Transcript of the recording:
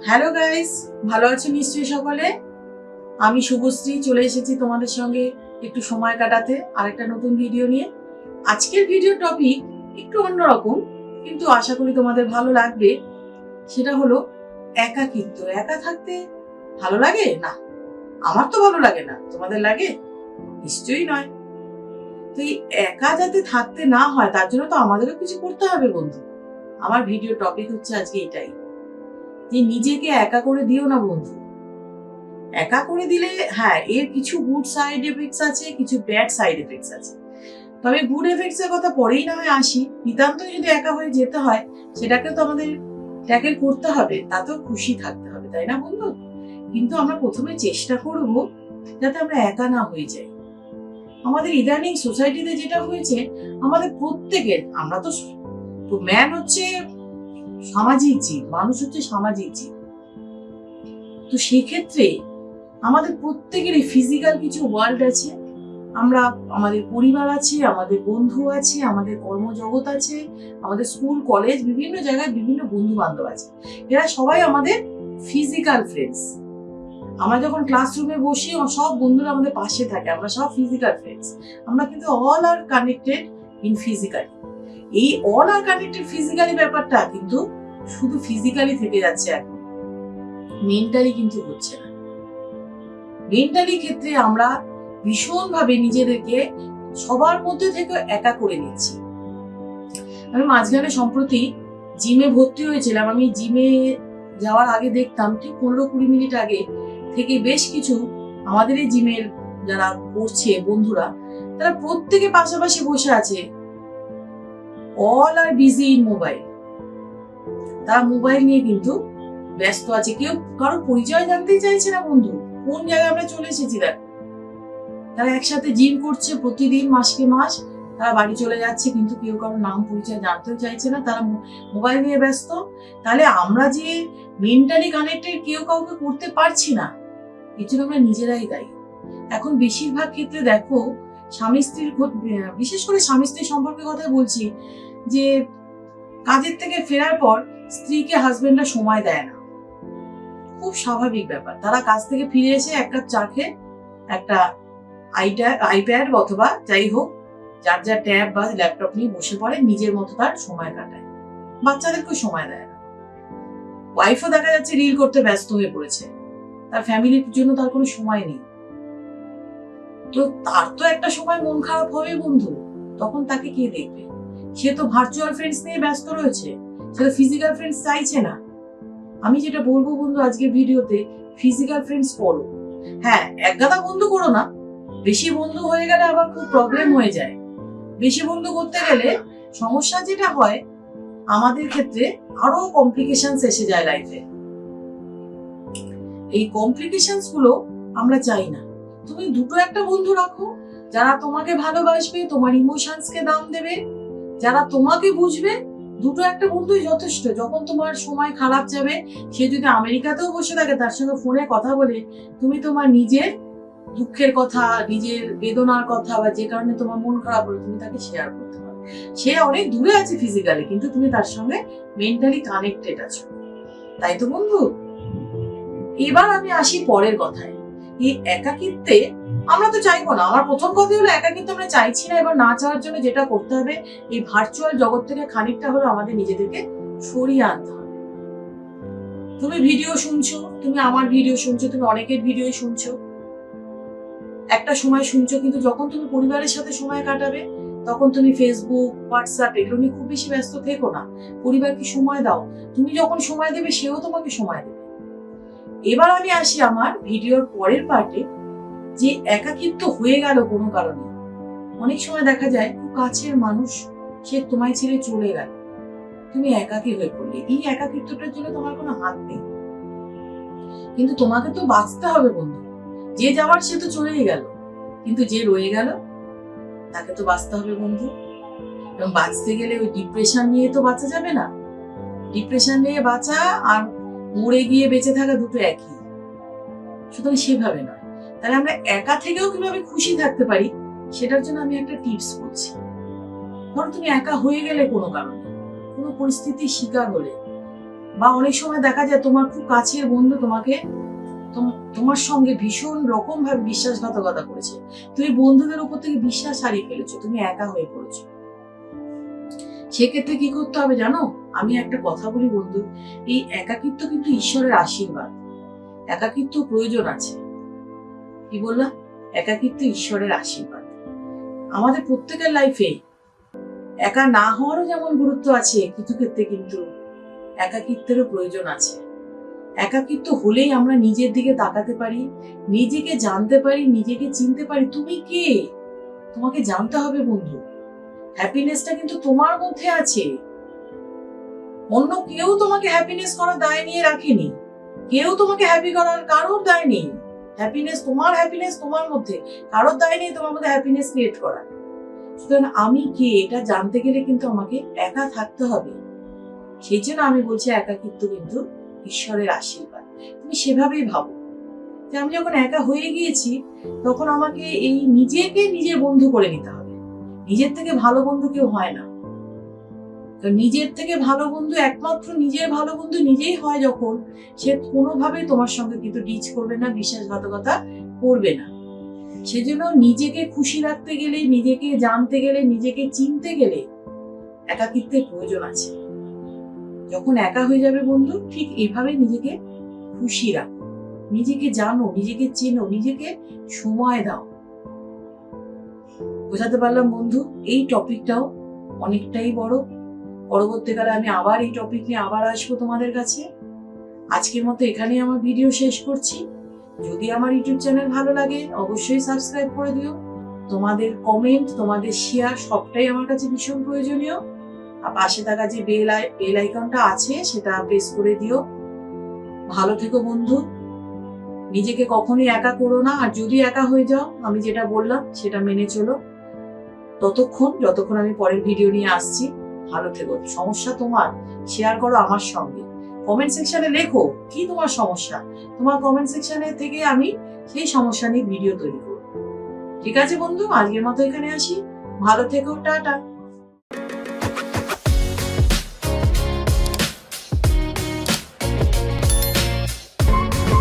Hello guys, ভালো আছো নিশ্চয়ই সকলে। আমি শুভশ্রী চলে এসেছি তোমাদের সঙ্গে একটু সময় কাটাতে আরেকটা নতুন ভিডিও নিয়ে। আজকের ভিডিও টপিক একটু অন্যরকম, কিন্তু আশা করি তোমাদের ভালো লাগবে। সেটা হলো একাকিত্ব। একা থাকতে ভালো লাগে না? আমার তো ভালো লাগে না, তোমাদের লাগে? নিশ্চয়ই নয়। তো এই একা যাতে থাকতে না হয় তার জন্য তো আমাদেরও কিছু করতে হবে বন্ধু। আমার ভিডিও টপিক হচ্ছে আজকে এটাই, যে নিজেকে একা করে দিও না বন্ধু। একা করে দিলে হ্যাঁ, এর কিছু গুড সাইড এফেক্টস আছে, কিছু ব্যাড সাইড এফেক্টস আছে। তবে গুড এফেক্টস এর কথা পরেই না হয় আসি। নিতান্তই যদি একা হয়ে যেতে হয়, সেটাকে তো আমাদের ট্যাকেল করতে হবে, তাতেও খুশি থাকতে হবে, তাই না বন্ধু? কিন্তু আমরা প্রথমে চেষ্টা করব যাতে আমরা একা না হয়ে যাই। আমাদের ইদানিং সোসাইটিতে যেটা হয়েছে, আমাদের প্রত্যেকের, আমরা তো ম্যান হচ্ছে সামাজিক জীব, মানুষ হচ্ছে সামাজিক জীব। তো সেক্ষেত্রে আমাদের প্রত্যেকেরই ফিজিক্যাল কিছু ওয়ার্ল্ড আছে। আমরা, আমাদের পরিবার আছে, আমাদের বন্ধু আছে, আমাদের কর্মজগৎ আছে, আমাদের স্কুল কলেজ, বিভিন্ন জায়গায় বিভিন্ন বন্ধু বান্ধব আছে। এরা সবাই আমাদের ফিজিক্যাল ফ্রেন্ডস। আমরা যখন ক্লাসরুমে বসি, সব বন্ধুরা আমাদের পাশে থাকে, আমরা সব ফিজিক্যাল ফ্রেন্ডস। আমরা কিন্তু all are connected in physically. এই অল আর কানেক্টেড ফিজিক্যালি ব্যাপারটা কিন্তু শুধু ফিজিক্যালি থেকে যাচ্ছে, এখন মেন্টালি কিন্তু হচ্ছে না। মেন্টালি ক্ষেত্রে আমরা ভীষণভাবে নিজেদেরকে সবার মধ্যে থেকে একা করে নিচ্ছি। আমি মাঝখানে সম্প্রতি জিমে ভর্তি হয়েছিলাম। আমি জিমে যাওয়ার আগে দেখতাম, ঠিক 15-20 মিনিট আগে থেকে বেশ কিছু আমাদের এই জিমের যারা করছে বন্ধুরা, তারা প্রত্যেকে পাশাপাশি বসে আছে, all are busy in mobile. তারা মোবাইল নিয়ে কিন্তু ব্যস্ত আছে, কেউ কারো পরিচয় জানতেই চাইছে না বন্ধু। কোন জায়গায় আমরা চলে এসেছি দেখ। তারা একসাথে জিম করছে প্রতিদিন, মাসকে মাস, তারা বাড়ি চলে যাচ্ছে, কিন্তু কেউ কারোর নাম পরিচয় জানতেও চাইছে না, তারা মোবাইল নিয়ে ব্যস্ত। তাহলে আমরা যে মেন্টালি কানেক্টেড কেউ কাউকে করতে পারছি না, এর জন্য আমরা নিজেরাই দায়ী। এখন বেশিরভাগ ক্ষেত্রে দেখো, স্বামী স্ত্রীর, বিশেষ করে স্বামী স্ত্রীর সম্পর্কে কথা বলছি, যে কাজের থেকে ফেরার পর স্ত্রীকে হাজবেন্ডরা সময় দেয় না। খুব স্বাভাবিক ব্যাপার। তারা কাজ থেকে ফিরে এসে এক কাপ চা খেয়ে একটা আইপ্যাড অথবা যাই হোক, যার যার ট্যাব বা ল্যাপটপ নিয়ে বসে পড়ে, নিজের মতো তার সময় কাটায়, বাচ্চাদেরকেও সময় দেয় না। ওয়াইফও দেখা যাচ্ছে রিল করতে ব্যস্ত হয়ে পড়েছে, তার ফ্যামিলির জন্য তার কোনো সময় নেই। তো তার তো একটা সময় মন খারাপ হবে বন্ধু, তখন তাকে কে দেখবে? সে তো ভার্চুয়াল ফ্রেন্ডস নিয়ে ব্যস্ত রয়েছে, সে তো ফিজিক্যাল ফ্রেন্ডস চাইছে না। আমি যেটা বলবো বন্ধু আজকের ভিডিওতে, ফিজিক্যাল ফ্রেন্ডস করো, হ্যাঁ, একগাদা বন্ধু করো না। বেশি বন্ধু হয়ে গেলে আবার খুব প্রবলেম হয়ে যায়। বেশি বন্ধু করতে গেলে সমস্যা যেটা হয়, আমাদের ক্ষেত্রে আরো কমপ্লিকেশনস এসে যায় লাইফে। এই কমপ্লিকেশনস গুলো আমরা চাই না। তুমি দুটো একটা বন্ধু রাখো, যারা তোমাকে ভালোবাসবে, তোমার ইমোশনস কে দাম দেবে, যারা তোমাকে বুঝবে। দুটো একটা বন্ধুই যথেষ্ট। যখন তোমার সময় খারাপ যাবে, সে যদি আমেরিকাতেও বসে থাকে, তার সঙ্গে ফোনে কথা বলে তুমি তোমার নিজের দুঃখের কথা, নিজের বেদনার কথা, বা যে কারণে তোমার মন খারাপ হলো, তুমি তাকে শেয়ার করতে পারো। সে অনেক দূরে আছে ফিজিক্যালি, কিন্তু তুমি তার সঙ্গে মেন্টালি কানেক্টেড আছো, তাই তো বন্ধু? এবার আমি আসি পরের কথায়। এই একাকিত্বে আমরা তো চাইবো না। আমার প্রথম কথা হলো, একাকিত্ব আমরা চাইছি না। এবার না চাওয়ার জন্য যেটা করতে হবে, এই ভার্চুয়াল জগৎ থেকে খানিকটা হলো আমাদের নিজেদেরকে সরিয়ে আনতে হবে। তুমি ভিডিও শুনছো, তুমি আমার ভিডিও শুনছো, তুমি অনেকের ভিডিও শুনছো, একটা সময় শুনছো, কিন্তু যখন তুমি পরিবারের সাথে সময় কাটাবে, তখন তুমি ফেসবুক, হোয়াটসঅ্যাপ এগুলো নিয়ে খুব বেশি ব্যস্ত থেকো না। পরিবারকে সময় দাও। তুমি যখন সময় দেবে, সেও তোমাকে সময় দেবে। এবার আমি আসি আমার ভিডিওর পরের পার্টে, যে একাকিত্ব হয়ে গেল কোনো কারণে। অনেক সময় দেখা যায় খুব কাছের মানুষ, সে তোমায় ছেড়ে চলে গেল, তুমি একাকী হয়ে পড়লে। এই একাকিত্বটার জন্য তোমার কোনো হাত নেই, কিন্তু তোমাকে তো বাঁচতে হবে বন্ধু। যে যাওয়ার সে তো চলেই গেল, কিন্তু যে রয়ে গেল তাকে তো বাঁচতে হবে বন্ধু। এবং বাঁচতে গেলে ওই ডিপ্রেশন নিয়ে তো বাঁচা যাবে না। ডিপ্রেশন নিয়ে বাঁচা আর মরে গিয়ে বেঁচে থাকা দুটো একই, সুতরাং সেভাবে নয়। তাহলে আমরা একা থেকেও কিভাবে খুশি থাকতে পারি, সেটার জন্য আমি একটা টিপস বলছি। ধরো তুমি একা হয়ে গেলে কোনো কারণে, কোনো পরিস্থিতির শিকার হলে, বা অনেক সময় দেখা যায় তোমার খুব কাছের বন্ধু তোমাকে তোমার সঙ্গে ভীষণ রকম ভাবে বিশ্বাসঘাতকতা করেছে, তুমি বন্ধুদের উপর থেকে বিশ্বাস হারিয়ে ফেলেছো, তুমি একা হয়ে পড়েছো। সেক্ষেত্রে কি করতে হবে জানো? আমি একটা কথা বলি বন্ধু, এই একাকিত্ব কিন্তু ঈশ্বরের আশীর্বাদ। একাকিত্ব প্রয়োজন আছে। কি বললাম? একাকিত্ব ঈশ্বরের আশীর্বাদ। আমাদের প্রত্যেকের লাইফে একা না হওয়ারও যেমন গুরুত্ব আছে, কিছু ক্ষেত্রে কিন্তু একাকিত্বেরও প্রয়োজন আছে। একাকিত্ব হলেই আমরা নিজের দিকে তাকাতে পারি, নিজেকে জানতে পারি, নিজেকে চিনতে পারি। তুমি কে তোমাকে জানতে হবে বন্ধু। হ্যাপিনেসটা কিন্তু তোমার মধ্যে আছে। অন্য কেউ তোমাকে হ্যাপিনেস করার দায় নিয়ে রাখেনি, কেউ তোমাকে হ্যাপি করার কারোর দায় নেই। হ্যাপিনেস তোমার মধ্যে, কারোর দায় নেই তোমার মধ্যে হ্যাপিনেস ক্রিয়েট করা। সুতরাং আমি কে এটা জানতে গেলে কিন্তু আমাকে একা থাকতে হবে। সেই জন্য আমি বলছি একাকিত্ব কিন্তু ঈশ্বরের আশীর্বাদ। তুমি সেভাবেই ভাবো যে আমি যখন একা হয়ে গিয়েছি তখন আমাকে এই নিজেকে নিজের বন্ধু করে নিতে হবে। নিজের থেকে ভালো বন্ধু কেউ হয় না। তো নিজের থেকে ভালো বন্ধু একমাত্র নিজের ভালো বন্ধু নিজেই হয় যখন সে কোনোভাবেই তোমার সঙ্গে কিন্তু ডিচ করবে না, বিশ্বাসঘাতকতা করবে না। সেজন্য নিজেকে খুশি রাখতে গেলে, নিজেকে জানতে গেলে, নিজেকে চিনতে গেলে একাকিত্বের প্রয়োজন আছে। যখন একা হয়ে যাবে বন্ধু, ঠিক এইভাবেই নিজেকে খুশি রাখো, নিজেকে জানো, নিজেকে চেনো, নিজেকে সময় দাও। বোঝাতে পারলাম বন্ধু? এই টপিকটাও অনেকটাই বড়। পরবর্তীকালে আমি আবার এই টপিক নিয়ে আবার আসবো তোমাদের কাছে। আজকের মতো এখানেই আমার ভিডিও শেষ করছি। যদি আমার ইউটিউব চ্যানেল ভালো লাগে অবশ্যই সাবস্ক্রাইব করে দিও। তোমাদের কমেন্ট, তোমাদের শেয়ার সবটাই আমার কাছে ভীষণ প্রয়োজনীয়। আর পাশে থাকা যে বেল আইকনটা আছে সেটা প্রেস করে দিও। ভালো থেকো বন্ধু। নিজেকে কখনোই একা করো না, আর যদি একা হয়ে যাও আমি যেটা বললাম সেটা মেনে চলো। যতক্ষণ আমি পরের ভিডিও নিয়ে আসছি। ভালো থেকো। সমস্যা তোমার, শেয়ার করো আমার সঙ্গে। কমেন্ট সেকশনে লেখো কি তোমার সমস্যা। তোমার কমেন্ট সেকশনে থেকে আমি সেই সমস্যা নিয়ে ভিডিও তৈরি করব। ঠিক আছে বন্ধু, আজকের মতো এখানে আসি। ভালো থেকো, টাটা।